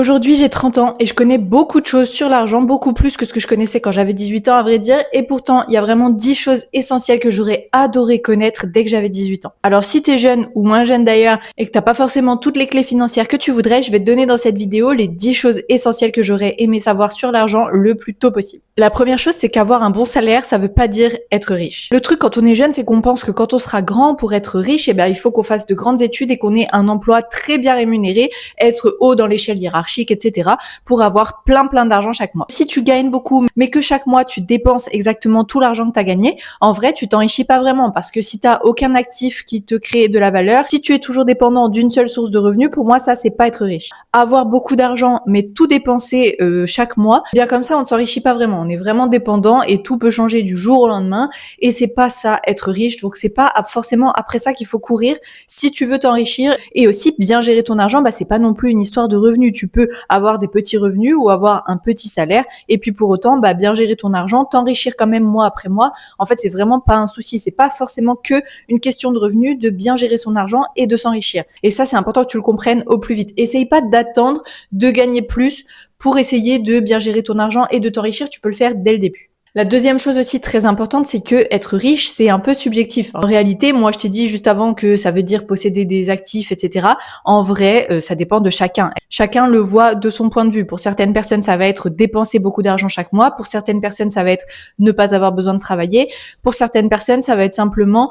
Aujourd'hui, j'ai 30 ans et je connais beaucoup de choses sur l'argent, beaucoup plus que ce que je connaissais quand j'avais 18 ans à vrai dire. Et pourtant, il y a vraiment 10 choses essentielles que j'aurais adoré connaître dès que j'avais 18 ans. Alors si t'es jeune ou moins jeune d'ailleurs et que t'as pas forcément toutes les clés financières que tu voudrais, je vais te donner dans cette vidéo les 10 choses essentielles que j'aurais aimé savoir sur l'argent le plus tôt possible. La première chose, c'est qu'avoir un bon salaire, ça veut pas dire être riche. Le truc quand on est jeune, c'est qu'on pense que quand on sera grand pour être riche, il faut qu'on fasse de grandes études et qu'on ait un emploi très bien rémunéré, être haut dans l'échelle hiérarchique, etc. pour avoir plein d'argent chaque mois. Si tu gagnes beaucoup, mais que chaque mois tu dépenses exactement tout l'argent que tu as gagné, en vrai, tu t'enrichis pas vraiment parce que si tu n'as aucun actif qui te crée de la valeur, si tu es toujours dépendant d'une seule source de revenus, pour moi, ça, c'est pas être riche. Avoir beaucoup d'argent, mais tout dépenser chaque mois, bien comme ça, on ne s'enrichit pas vraiment. On est vraiment dépendant et tout peut changer du jour au lendemain et c'est pas ça, être riche. Donc, c'est pas forcément après ça qu'il faut courir si tu veux t'enrichir et aussi bien gérer ton argent, c'est pas non plus une histoire de revenus. Tu peux avoir des petits revenus ou avoir un petit salaire et puis pour autant bien gérer ton argent, t'enrichir quand même mois après mois. En fait, c'est vraiment pas un souci, c'est pas forcément que une question de revenus, de bien gérer son argent et de s'enrichir. Et ça, c'est important que tu le comprennes au plus vite. Essaye pas d'attendre de gagner plus pour essayer de bien gérer ton argent et de t'enrichir, tu peux le faire dès le début. La deuxième chose aussi très importante, c'est que être riche, c'est un peu subjectif. En réalité, moi, je t'ai dit juste avant que ça veut dire posséder des actifs, etc. En vrai, ça dépend de chacun. Chacun le voit de son point de vue. Pour certaines personnes, ça va être dépenser beaucoup d'argent chaque mois. Pour certaines personnes, ça va être ne pas avoir besoin de travailler. Pour certaines personnes, ça va être simplement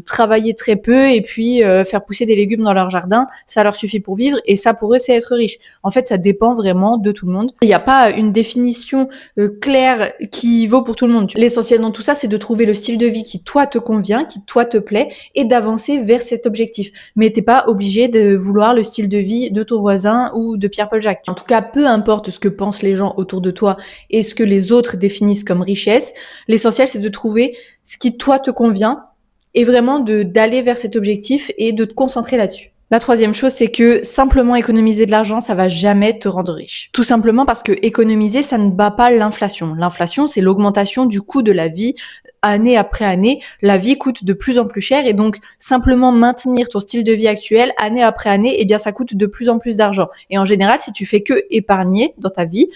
travailler très peu et puis faire pousser des légumes dans leur jardin. Ça leur suffit pour vivre et ça, pour eux, c'est être riche. En fait, ça dépend vraiment de tout le monde. Il n'y a pas une définition claire qui vaut pour tout le monde. L'essentiel dans tout ça, c'est de trouver le style de vie qui toi te convient, qui toi te plaît et d'avancer vers cet objectif. Mais t'es pas obligé de vouloir le style de vie de ton voisin ou de Pierre-Paul Jacques. En tout cas, peu importe ce que pensent les gens autour de toi et ce que les autres définissent comme richesse, l'essentiel c'est de trouver ce qui toi te convient et vraiment d'aller vers cet objectif et de te concentrer là-dessus. La troisième chose, c'est que simplement économiser de l'argent, ça va jamais te rendre riche. Tout simplement parce que économiser, ça ne bat pas l'inflation. L'inflation, c'est l'augmentation du coût de la vie. Année après année, la vie coûte de plus en plus cher et donc simplement maintenir ton style de vie actuel année après année, ça coûte de plus en plus d'argent. Et en général, si tu fais que épargner dans ta vie,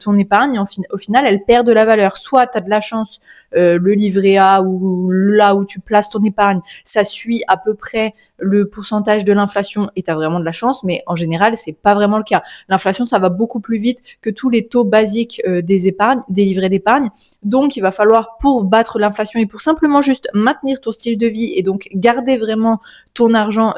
ton épargne, au final, elle perd de la valeur. Soit tu as de la chance, le livret A ou là où tu places ton épargne, ça suit à peu près le pourcentage de l'inflation et tu as vraiment de la chance, mais en général, c'est pas vraiment le cas. L'inflation, ça va beaucoup plus vite que tous les taux basiques des livrets d'épargne. Donc, il va falloir, pour battre l'inflation et pour simplement juste maintenir ton style de vie et donc garder vraiment ton argent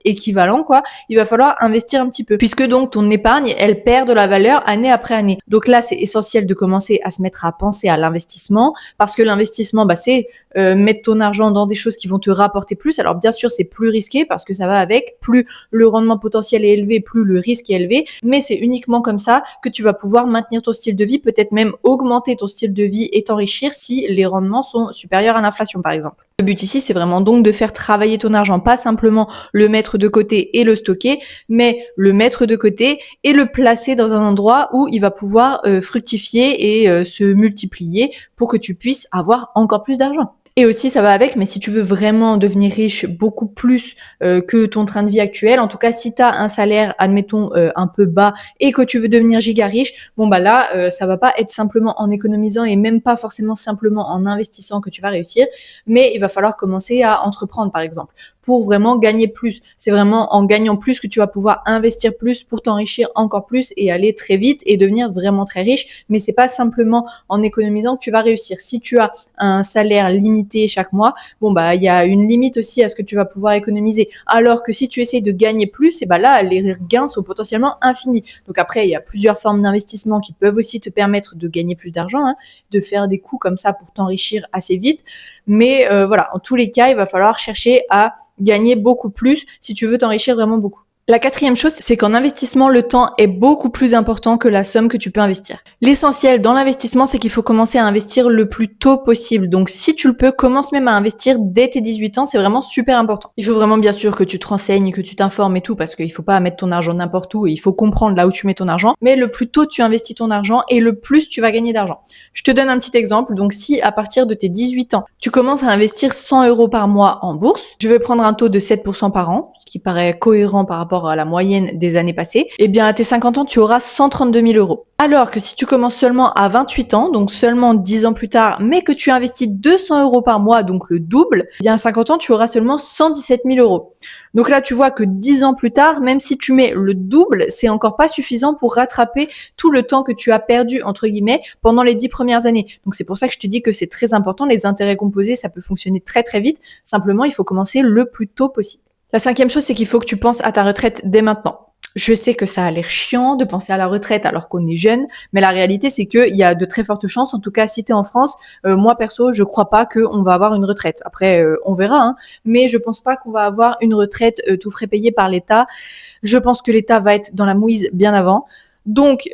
équivalent, il va falloir investir un petit peu. Puisque donc ton épargne, elle perd de la valeur année après année. Donc là, c'est essentiel de commencer à se mettre à penser à l'investissement parce que l'investissement, c'est mettre ton argent dans des choses qui vont te rapporter plus. Alors bien sûr, c'est plus risqué parce que ça va avec. Plus le rendement potentiel est élevé, plus le risque est élevé. Mais c'est uniquement comme ça que tu vas pouvoir maintenir ton style de vie, peut-être même augmenter ton style de vie et t'enrichir si les rendements sont supérieurs à l'inflation, par exemple. Le but ici, c'est vraiment donc de faire travailler ton argent, pas simplement le mettre de côté et le stocker, mais le mettre de côté et le placer dans un endroit où il va pouvoir fructifier et se multiplier pour que tu puisses avoir encore plus d'argent. Et aussi, ça va avec, mais si tu veux vraiment devenir riche beaucoup plus que ton train de vie actuel, en tout cas, si tu as un salaire, admettons, un peu bas et que tu veux devenir giga riche, ça va pas être simplement en économisant et même pas forcément simplement en investissant que tu vas réussir, mais il va falloir commencer à entreprendre, par exemple, pour vraiment gagner plus. C'est vraiment en gagnant plus que tu vas pouvoir investir plus pour t'enrichir encore plus et aller très vite et devenir vraiment très riche, mais c'est pas simplement en économisant que tu vas réussir. Si tu as un salaire limité chaque mois, il y a une limite aussi à ce que tu vas pouvoir économiser. Alors que si tu essayes de gagner plus, là, les gains sont potentiellement infinis. Donc après, il y a plusieurs formes d'investissement qui peuvent aussi te permettre de gagner plus d'argent, de faire des coups comme ça pour t'enrichir assez vite. Mais en tous les cas, il va falloir chercher à gagner beaucoup plus si tu veux t'enrichir vraiment beaucoup. La quatrième chose, c'est qu'en investissement, le temps est beaucoup plus important que la somme que tu peux investir. L'essentiel dans l'investissement, c'est qu'il faut commencer à investir le plus tôt possible. Donc, si tu le peux, commence même à investir dès tes 18 ans, c'est vraiment super important. Il faut vraiment bien sûr que tu te renseignes, que tu t'informes et tout, parce qu'il faut pas mettre ton argent n'importe où et il faut comprendre là où tu mets ton argent. Mais le plus tôt tu investis ton argent et le plus tu vas gagner d'argent. Je te donne un petit exemple. Donc, si à partir de tes 18 ans, tu commences à investir 100 € par mois en bourse, je vais prendre un taux de 7% par an, ce qui paraît cohérent par rapport à la moyenne des années passées, eh bien à tes 50 ans, tu auras 132 000 euros. Alors que si tu commences seulement à 28 ans, donc seulement 10 ans plus tard, mais que tu investis 200 euros par mois, donc le double, eh bien à 50 ans, tu auras seulement 117 000 euros. Donc là, tu vois que 10 ans plus tard, même si tu mets le double, c'est encore pas suffisant pour rattraper tout le temps que tu as perdu, entre guillemets, pendant les 10 premières années. Donc c'est pour ça que je te dis que c'est très important. Les intérêts composés, ça peut fonctionner très très vite. Simplement, il faut commencer le plus tôt possible. La cinquième chose, c'est qu'il faut que tu penses à ta retraite dès maintenant. Je sais que ça a l'air chiant de penser à la retraite alors qu'on est jeune, mais la réalité c'est qu'il y a de très fortes chances, en tout cas si t'es en France, moi perso je crois pas qu'on va avoir une retraite. Après on verra, hein, mais je pense pas qu'on va avoir une retraite tout frais payé par l'État. Je pense que l'État va être dans la mouise bien avant. Donc,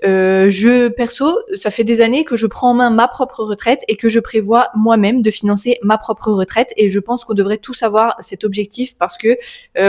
perso, ça fait des années que je prends en main ma propre retraite et que je prévois moi-même de financer ma propre retraite. Et je pense qu'on devrait tous avoir cet objectif parce que,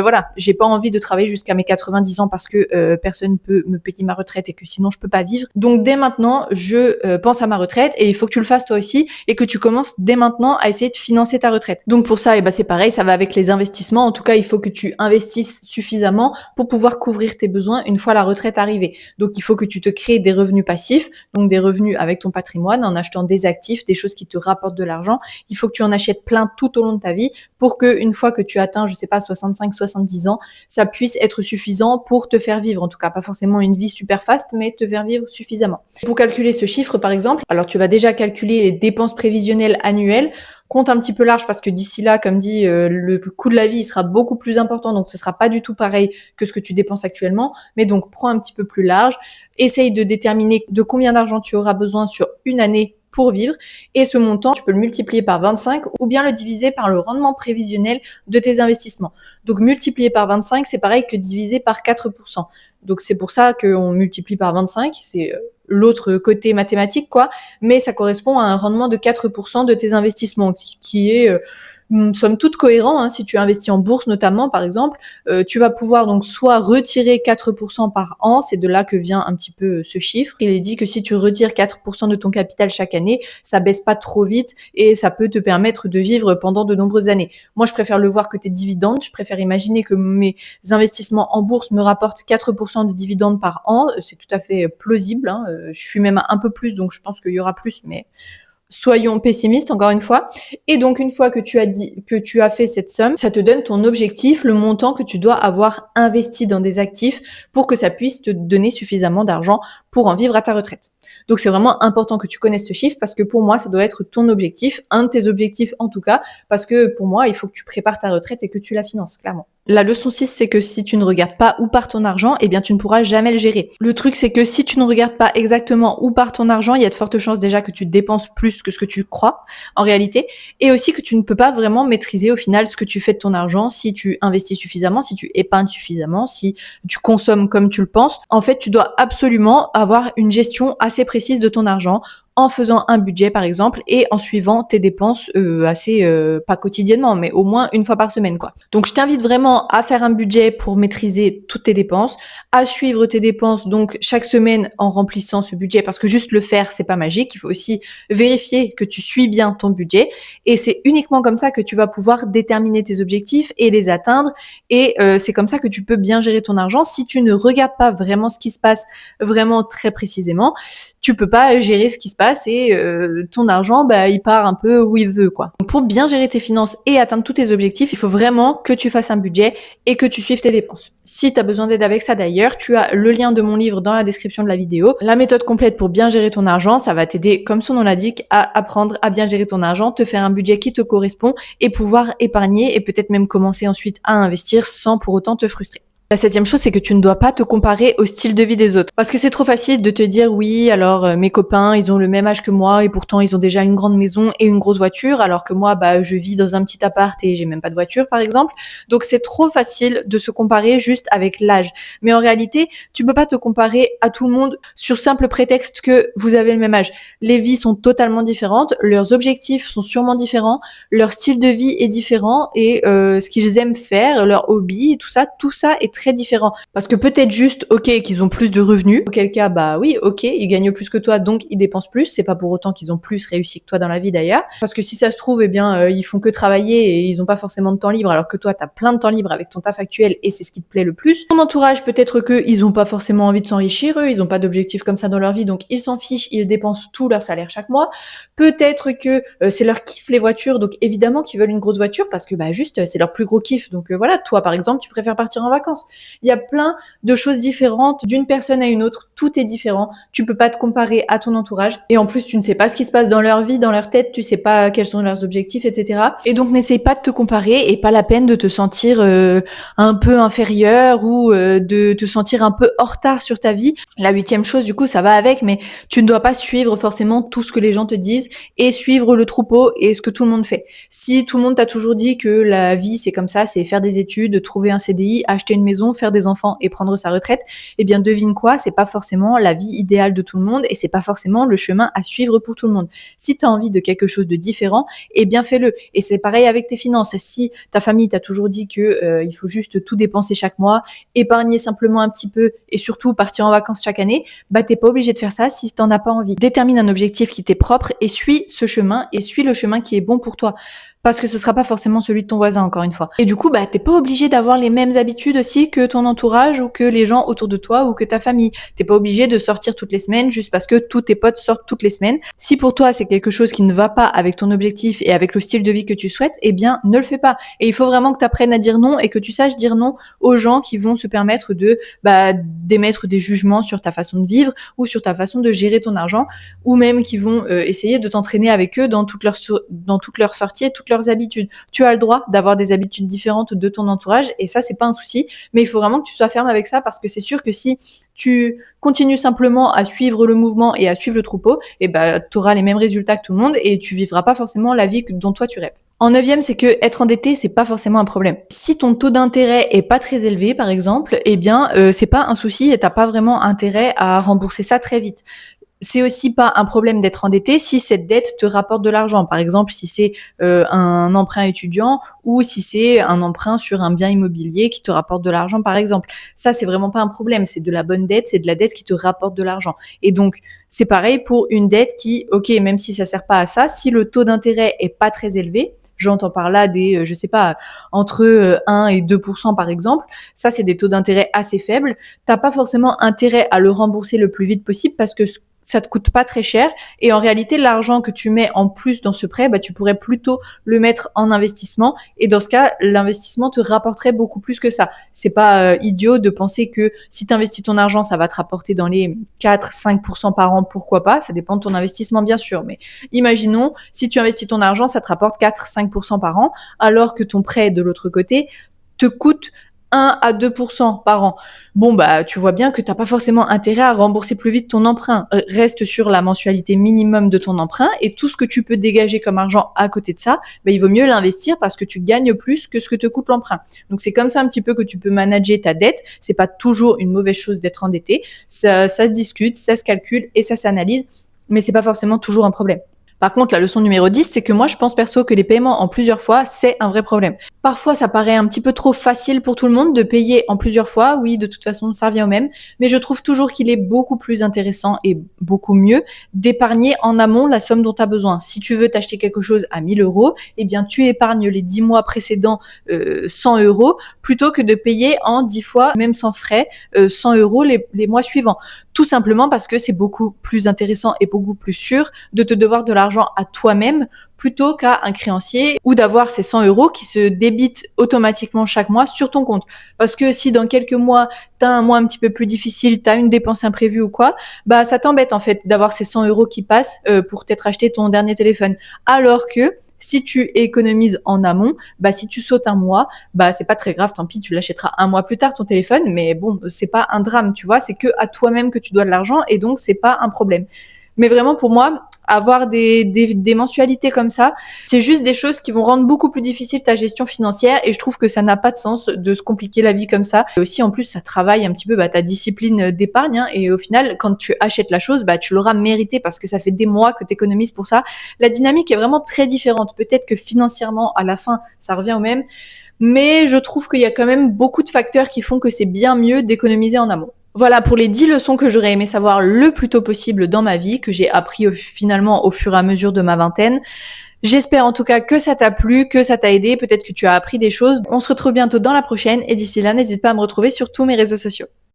voilà, j'ai pas envie de travailler jusqu'à mes 90 ans parce que personne peut me payer ma retraite et que sinon je peux pas vivre. Donc, dès maintenant, je pense à ma retraite et il faut que tu le fasses toi aussi et que tu commences dès maintenant à essayer de financer ta retraite. Donc, pour ça, c'est pareil, ça va avec les investissements. En tout cas, il faut que tu investisses suffisamment pour pouvoir couvrir tes besoins une fois la retraite arrivée. Donc, il faut que tu te crées des revenus passifs, donc des revenus avec ton patrimoine en achetant des actifs, des choses qui te rapportent de l'argent. Il faut que tu en achètes plein tout au long de ta vie pour que une fois que tu atteins, 65, 70 ans, ça puisse être suffisant pour te faire vivre. En tout cas, pas forcément une vie super faste, mais te faire vivre suffisamment. Pour calculer ce chiffre, par exemple, alors tu vas déjà calculer les dépenses prévisionnelles annuelles. Compte un petit peu large parce que d'ici là, comme dit, le coût de la vie il sera beaucoup plus important, donc ce sera pas du tout pareil que ce que tu dépenses actuellement. Mais donc, prends un petit peu plus large. Essaye de déterminer de combien d'argent tu auras besoin sur une année pour vivre. Et ce montant, tu peux le multiplier par 25 ou bien le diviser par le rendement prévisionnel de tes investissements. Donc, multiplier par 25, c'est pareil que diviser par 4%. Donc, c'est pour ça qu'on multiplie par 25. C'est l'autre côté mathématique, quoi. Mais ça correspond à un rendement de 4% de tes investissements, qui est somme toute cohérent, hein. Si tu investis en bourse notamment, par exemple, tu vas pouvoir donc soit retirer 4% par an, c'est de là que vient un petit peu ce chiffre. Il est dit que si tu retires 4% de ton capital chaque année, ça baisse pas trop vite et ça peut te permettre de vivre pendant de nombreuses années. Moi, je préfère le voir côté dividende. Je préfère imaginer que mes investissements en bourse me rapportent 4% de dividendes par an. C'est tout à fait plausible, hein. Je suis même un peu plus, donc je pense qu'il y aura plus, mais soyons pessimistes encore une fois. Et donc une fois que tu as fait cette somme, ça te donne ton objectif, le montant que tu dois avoir investi dans des actifs pour que ça puisse te donner suffisamment d'argent pour en vivre à ta retraite. Donc c'est vraiment important que tu connaisses ce chiffre parce que pour moi, ça doit être ton objectif, un de tes objectifs en tout cas, parce que pour moi, il faut que tu prépares ta retraite et que tu la finances, clairement. La leçon 6, c'est que si tu ne regardes pas où part ton argent, eh bien tu ne pourras jamais le gérer. Le truc, c'est que si tu ne regardes pas exactement où part ton argent, il y a de fortes chances déjà que tu dépenses plus que ce que tu crois en réalité, et aussi que tu ne peux pas vraiment maîtriser au final ce que tu fais de ton argent, si tu investis suffisamment, si tu épargnes suffisamment, si tu consommes comme tu le penses. En fait, tu dois absolument avoir une gestion assez précise de ton argent en faisant un budget par exemple et en suivant tes dépenses pas quotidiennement mais au moins une fois par semaine quoi. Donc je t'invite vraiment à faire un budget pour maîtriser toutes tes dépenses, à suivre tes dépenses donc chaque semaine en remplissant ce budget parce que juste le faire c'est pas magique, il faut aussi vérifier que tu suis bien ton budget et c'est uniquement comme ça que tu vas pouvoir déterminer tes objectifs et les atteindre et c'est comme ça que tu peux bien gérer ton argent. Si tu ne regardes pas vraiment ce qui se passe vraiment très précisément, tu peux pas gérer ce qui se passe et ton argent, il part un peu où il veut, quoi. Donc, pour bien gérer tes finances et atteindre tous tes objectifs, il faut vraiment que tu fasses un budget et que tu suives tes dépenses. Si tu as besoin d'aide avec ça d'ailleurs, tu as le lien de mon livre dans la description de la vidéo. La méthode complète pour bien gérer ton argent, ça va t'aider, comme son nom l'indique, à apprendre à bien gérer ton argent, te faire un budget qui te correspond et pouvoir épargner et peut-être même commencer ensuite à investir sans pour autant te frustrer. La 7e chose, c'est que tu ne dois pas te comparer au style de vie des autres. Parce que c'est trop facile de te dire, oui, alors mes copains, ils ont le même âge que moi et pourtant ils ont déjà une grande maison et une grosse voiture, alors que moi, je vis dans un petit appart et j'ai même pas de voiture, par exemple. Donc c'est trop facile de se comparer juste avec l'âge. Mais en réalité, tu peux pas te comparer à tout le monde sur simple prétexte que vous avez le même âge. Les vies sont totalement différentes, leurs objectifs sont sûrement différents, leur style de vie est différent et ce qu'ils aiment faire, leur hobby, tout ça est très très différent. Parce que peut-être juste, ok, qu'ils ont plus de revenus, auquel cas, bah oui, ok, ils gagnent plus que toi, donc ils dépensent plus. C'est pas pour autant qu'ils ont plus réussi que toi dans la vie d'ailleurs. Parce que si ça se trouve, eh bien, ils font que travailler et ils ont pas forcément de temps libre, alors que toi, t'as plein de temps libre avec ton taf actuel et c'est ce qui te plaît le plus. Ton entourage, peut-être que ils ont pas forcément envie de s'enrichir, eux, ils ont pas d'objectif comme ça dans leur vie, donc ils s'en fichent, ils dépensent tout leur salaire chaque mois. Peut-être que c'est leur kiff les voitures, donc évidemment qu'ils veulent une grosse voiture parce que bah juste c'est leur plus gros kiff. Donc voilà, toi par exemple, tu préfères partir en vacances. Il y a plein de choses différentes d'une personne à une autre, tout est différent. Tu peux pas te comparer à ton entourage et en plus tu ne sais pas ce qui se passe dans leur vie, dans leur tête, tu sais pas quels sont leurs objectifs, etc. Et donc n'essaye pas de te comparer et pas la peine de te sentir un peu inférieur ou de te sentir un peu en retard sur ta vie. La 8e chose du coup ça va avec, mais tu ne dois pas suivre forcément tout ce que les gens te disent et suivre le troupeau et ce que tout le monde fait. Si tout le monde t'a toujours dit que la vie c'est comme ça, c'est faire des études, trouver un CDI, acheter une maison, faire des enfants et prendre sa retraite, eh bien devine quoi, c'est pas forcément la vie idéale de tout le monde et c'est pas forcément le chemin à suivre pour tout le monde. Si tu as envie de quelque chose de différent, eh bien fais-le. Et c'est pareil avec tes finances. Si ta famille t'a toujours dit que il faut juste tout dépenser chaque mois, épargner simplement un petit peu et surtout partir en vacances chaque année, bah t'es pas obligé de faire ça si t'en as pas envie. Détermine un objectif qui t'est propre et suis ce chemin et suis le chemin qui est bon pour toi. Parce que ce sera pas forcément celui de ton voisin, encore une fois. Et du coup, bah, t'es pas obligé d'avoir les mêmes habitudes aussi que ton entourage ou que les gens autour de toi ou que ta famille. T'es pas obligé de sortir toutes les semaines juste parce que tous tes potes sortent toutes les semaines. Si pour toi, c'est quelque chose qui ne va pas avec ton objectif et avec le style de vie que tu souhaites, eh bien, ne le fais pas. Et il faut vraiment que t'apprennes à dire non et que tu saches dire non aux gens qui vont se permettre de, d'émettre des jugements sur ta façon de vivre ou sur ta façon de gérer ton argent ou même qui vont essayer de t'entraîner avec eux dans toutes leurs sorties et toutes leurs habitudes. Tu as le droit d'avoir des habitudes différentes de ton entourage et ça c'est pas un souci, mais il faut vraiment que tu sois ferme avec ça parce que c'est sûr que si tu continues simplement à suivre le mouvement et à suivre le troupeau, et tu auras les mêmes résultats que tout le monde et tu vivras pas forcément la vie dont toi tu rêves. En 9e, c'est que être endetté, c'est pas forcément un problème. Si ton taux d'intérêt est pas très élevé, par exemple, eh bien, c'est pas un souci et t'as pas vraiment intérêt à rembourser ça très vite. C'est aussi pas un problème d'être endetté si cette dette te rapporte de l'argent. Par exemple, si c'est un emprunt étudiant ou si c'est un emprunt sur un bien immobilier qui te rapporte de l'argent, par exemple. Ça, c'est vraiment pas un problème. C'est de la bonne dette, c'est de la dette qui te rapporte de l'argent. Et donc, c'est pareil pour une dette qui, ok, même si ça sert pas à ça, si le taux d'intérêt est pas très élevé, j'entends par là des, je sais pas, entre 1 et 2% par exemple. Ça, c'est des taux d'intérêt assez faibles. T'as pas forcément intérêt à le rembourser le plus vite possible parce que ça te coûte pas très cher et en réalité l'argent que tu mets en plus dans ce prêt, tu pourrais plutôt le mettre en investissement et dans ce cas l'investissement te rapporterait beaucoup plus que ça. C'est pas idiot de penser que si tu investis ton argent, ça va te rapporter dans les 4-5% par an, pourquoi pas, ça dépend de ton investissement bien sûr, mais imaginons si tu investis ton argent, ça te rapporte 4-5% par an alors que ton prêt de l'autre côté te coûte 1 à 2% par an. Bon, tu vois bien que t'as pas forcément intérêt à rembourser plus vite ton emprunt. Reste sur la mensualité minimum de ton emprunt et tout ce que tu peux dégager comme argent à côté de ça, il vaut mieux l'investir parce que tu gagnes plus que ce que te coûte l'emprunt. Donc, c'est comme ça un petit peu que tu peux manager ta dette. C'est pas toujours une mauvaise chose d'être endetté. Ça se discute, ça se calcule et ça s'analyse, mais c'est pas forcément toujours un problème. Par contre, la leçon numéro 10, c'est que moi, je pense perso que les paiements en plusieurs fois, c'est un vrai problème. Parfois, ça paraît un petit peu trop facile pour tout le monde de payer en plusieurs fois. Oui, de toute façon, ça revient au même. Mais je trouve toujours qu'il est beaucoup plus intéressant et beaucoup mieux d'épargner en amont la somme dont tu as besoin. Si tu veux t'acheter quelque chose à 1 000 €, eh bien, tu épargnes les 10 mois précédents 100 € plutôt que de payer en 10 fois, même sans frais, 100 € les mois suivants. Tout simplement parce que c'est beaucoup plus intéressant et beaucoup plus sûr de te devoir de l'argent à toi-même plutôt qu'à un créancier ou d'avoir ces 100 € qui se débitent automatiquement chaque mois sur ton compte. Parce que si dans quelques mois, t'as un mois un petit peu plus difficile, t'as une dépense imprévue ou quoi, ça t'embête en fait d'avoir ces 100 € qui passent pour t'être acheté ton dernier téléphone. Alors que si tu économises en amont, si tu sautes un mois, c'est pas très grave, tant pis, tu l'achèteras un mois plus tard ton téléphone, mais bon, c'est pas un drame, tu vois, c'est que à toi-même que tu dois de l'argent et donc c'est pas un problème. Mais vraiment pour moi, avoir des mensualités comme ça, c'est juste des choses qui vont rendre beaucoup plus difficile ta gestion financière et je trouve que ça n'a pas de sens de se compliquer la vie comme ça. Et aussi en plus ça travaille un petit peu ta discipline d'épargne et au final quand tu achètes la chose, tu l'auras mérité parce que ça fait des mois que tu économises pour ça. La dynamique est vraiment très différente. Peut-être que financièrement à la fin ça revient au même, mais je trouve qu'il y a quand même beaucoup de facteurs qui font que c'est bien mieux d'économiser en amont. Voilà pour les 10 leçons que j'aurais aimé savoir le plus tôt possible dans ma vie, que j'ai appris finalement au fur et à mesure de ma vingtaine. J'espère en tout cas que ça t'a plu, que ça t'a aidé, peut-être que tu as appris des choses. On se retrouve bientôt dans la prochaine et d'ici là, n'hésite pas à me retrouver sur tous mes réseaux sociaux.